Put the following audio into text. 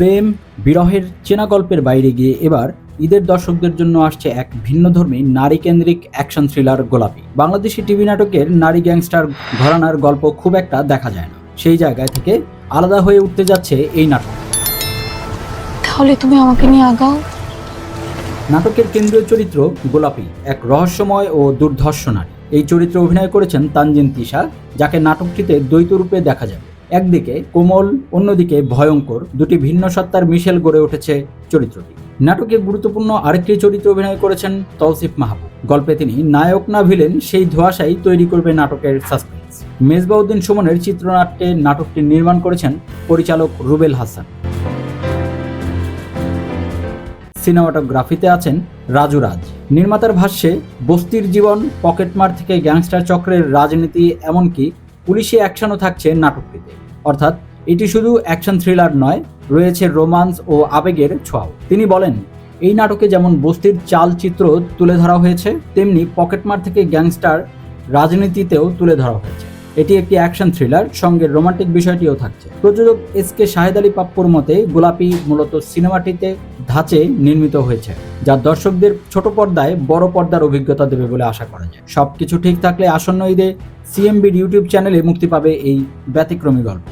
প্রেম বিরহের চেনা গল্পের বাইরে গিয়ে এবার ঈদের দর্শকদের জন্য আসছে এক ভিন্নধর্মী নারী কেন্দ্রিক অ্যাকশন থ্রিলার গোলাপী। বাংলাদেশি টিভি নাটকের নারী গ্যাংস্টার ঘরানার গল্প খুব একটা দেখা যায় না, সেই জায়গায় থেকে আলাদা হয়ে উঠতে যাচ্ছে এই নাটক। তাহলে তুমি আমাকে নিয়ে আগাও। নাটকের কেন্দ্রীয় চরিত্র গোলাপী এক রহস্যময় ও দুর্ধর্ষ নারী। এই চরিত্রে অভিনয় করেছেন তানজিন তিশা, যাকে নাটকটিতে দ্বৈত রূপে দেখা যাবে। একদিকে কোমল, অন্যদিকে ভয়ঙ্কর, দুটি ভিন্ন সত্তার মিশেল গড়ে উঠেছে চরিত্রটি। নাটকে গুরুত্বপূর্ণ আরেকটি চরিত্রে অভিনয় করেছেন তৌসিফ মাহবুব। গল্পে তিনি নায়ক না ভিলেন সেই ধোঁয়াশাই তৈরি করবে নাটকের সাসপেন্স। মেজবাউদ্দিন সুমনের চিত্রনাট্যে নাটকটি নির্মাণ করেছেন পরিচালক রুবেল হাসান। সিনেমাটোগ্রাফিতে আছেন রাজু রাজ। নির্মাতার ভাষ্যে বস্তির জীবন, পকেটমার থেকে গ্যাংস্টার চক্রের রাজনীতি, এমনকি পুলিশি অ্যাকশনও থাকছে নাটকটিতে। অর্থাৎ এটি শুধু অ্যাকশন থ্রিলার নয়, রয়েছে রোমান্স ও আবেগের ছোঁয়াও। তিনি বলেন, এই নাটকে যেমন বস্তির চালচিত্র তুলে ধরা হয়েছে, তেমনি পকেটমার থেকে গ্যাংস্টার রাজনীতিতেও তুলে ধরা হয়েছে। এটি একটি অ্যাকশন থ্রিলার, সঙ্গে রোমান্টিক বিষয়টিও থাকছে। প্রযোজক এসকে শাহেদ আলী পাপ্পুর মতে গোলাপী মূলত সিনেমাটিতে ধাঁচে নির্মিত হয়েছে, যা দর্শকদের ছোট পর্দায় বড় পর্দার অভিজ্ঞতা দেবে বলে আশা করা যায়। সবকিছু ঠিক থাকলে আসন্ন ঈদে সিএমবির ইউটিউব চ্যানেলে মুক্তি পাবে এই ব্যতিক্রমী গল্প।